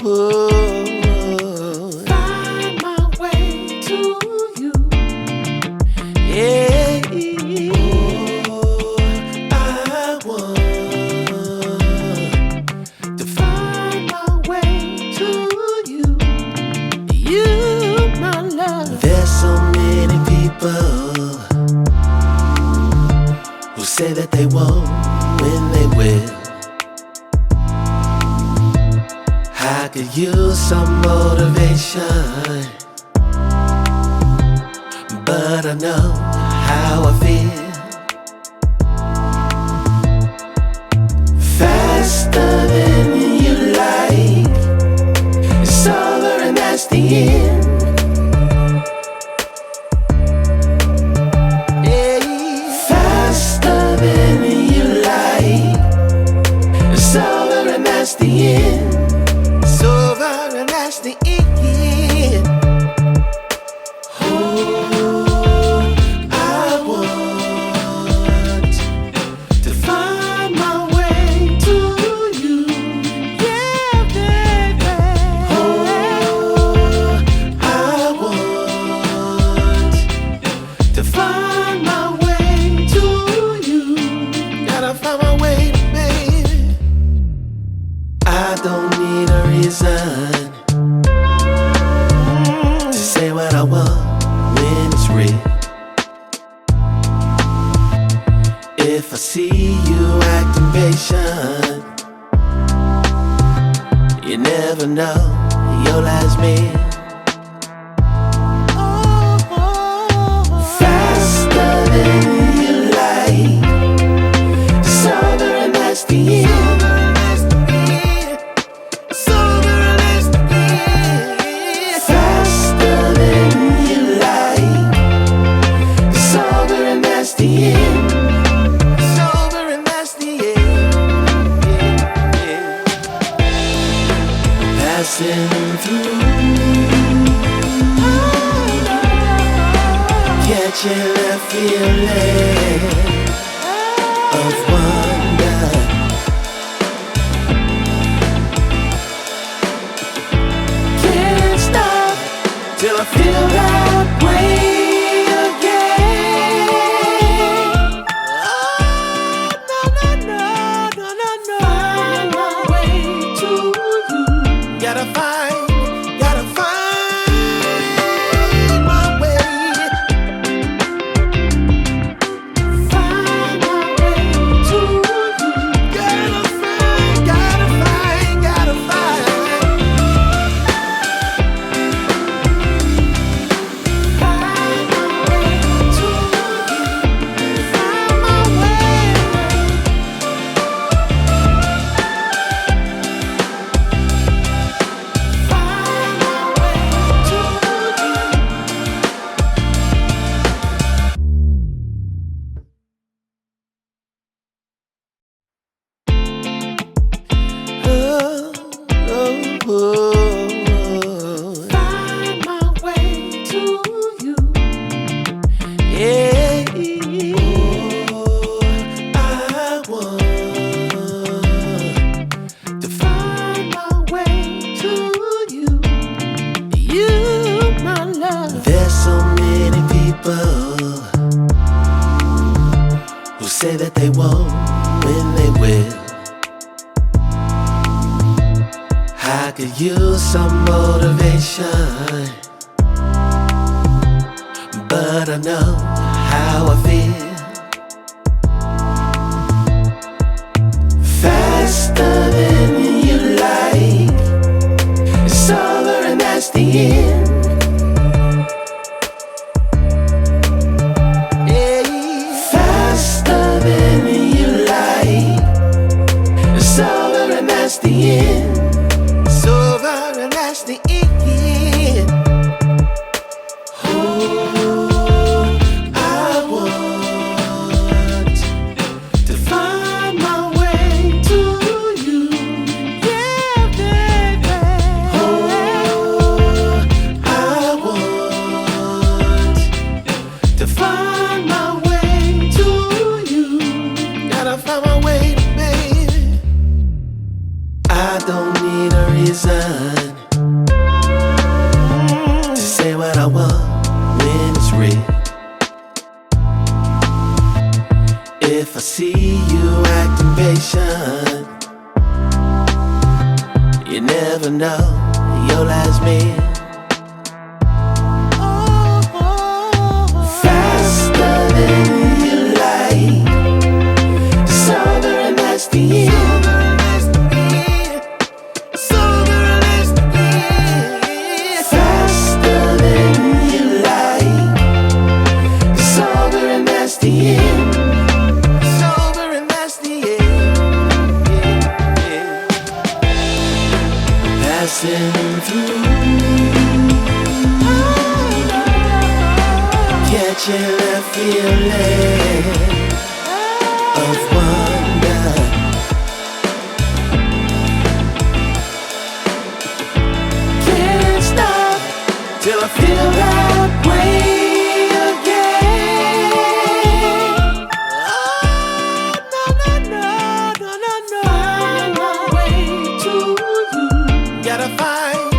Find my way to you. Yeah. I want to find my way to you. You, my love. There's so many people who say that they won't when they will. I could use some motivation, but I know how I feel. Faster than you like, it's over and that's the end. Faster than you like, it's over and that's the end. It's over and that's the end. Oh, I want to find my way to you. Yeah, baby. Oh, I want to find my way to you. Gotta find my way, baby. I don't need a reason to say what I want when it's real. If I see you acting patient, you never know your last meal. Faster than you like, it's over and that's the end. Passing through, catching that feeling of wonder. Can't stop till I feel that way. Gotta find my way. Find my way to you. Gotta find. Find my way to you. Find my way. Find my way to you. Yeah. I want to find my way to you. You, my love. There's so many people who say that they won't when they will. I could use some motivation, but I know how I feel. Faster than you like, it's over and that's the end. Faster than you like, it's over and that's the end. It's over and that's the end. Oh, I want I don't need a reason to say what I want when it's real. If I see you acting patient, you never know your last meal. Faster than you like, sober and that's the end. Faster than you like, sober and that's the end. Sober and that's the end. Passing through, catching that feeling of wonder. Can't stop till I feel that way again. Oh, no. Find my way to you. Gotta find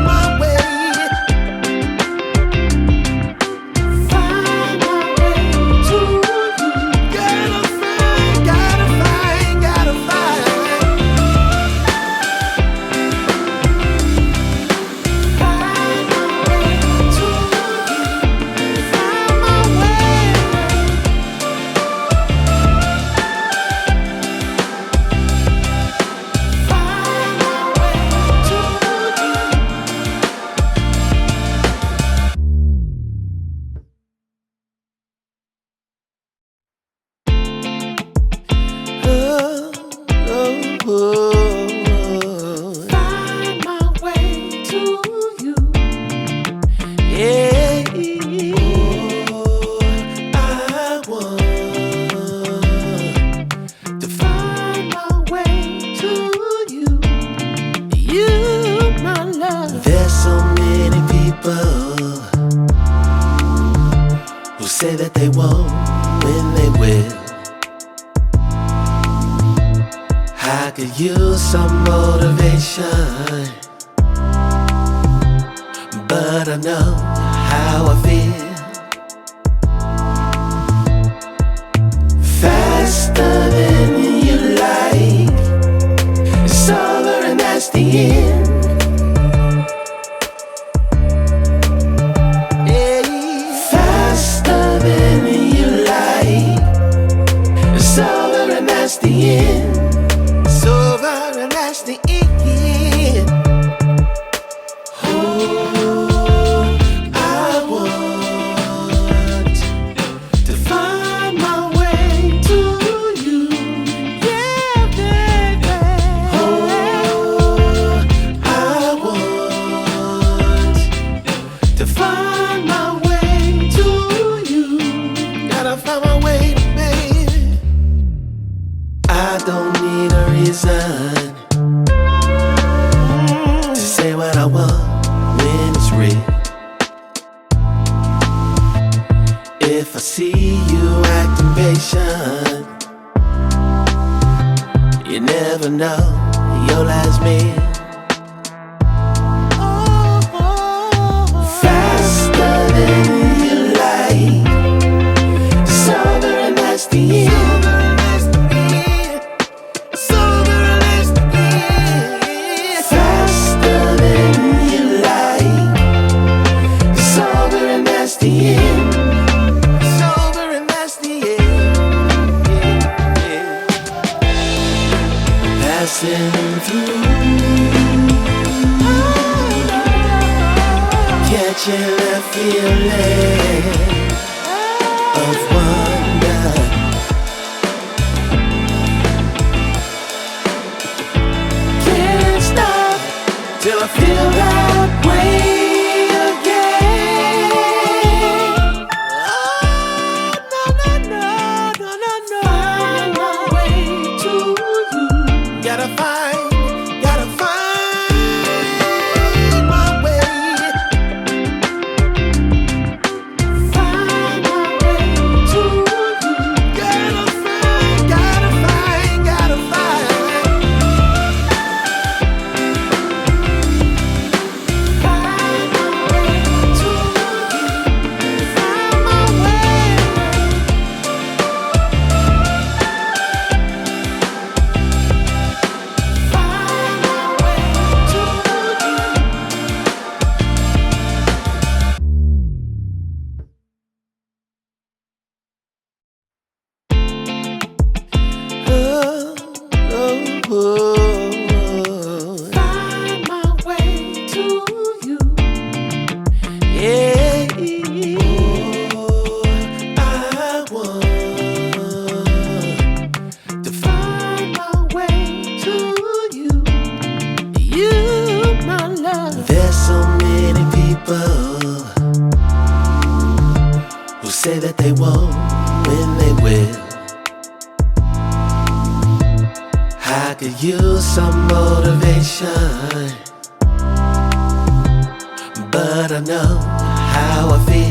my way. Find my way to you. Gotta find. Find my way to you. Find my way. Find my way to find my way to you. Yeah. I want to find my way to you. You, my love. There's so many people who say that they won't when they will. I could use some motivation, but I know how I feel. Faster than you like, sober and that's the end. Faster than you like, sober and that's the end. Sober and that's the end. Oh, I want to find my way to you. Yeah, baby. Oh, I want to find my way to you. Gotta find my way, baby. I don't need a reason to say what I want when it's real. If I see you acting patient, you never know your last meal. Faster than you like, sober and that's the end. Faster than you like, sober and that's the end. Sober and that's the end. Passing through, catching that feeling of wonder. Can't stop till I feel that way again. Oh, no. Find my way to you. Gotta find my way. Find my way to you. I could use some motivation, but I know how I feel.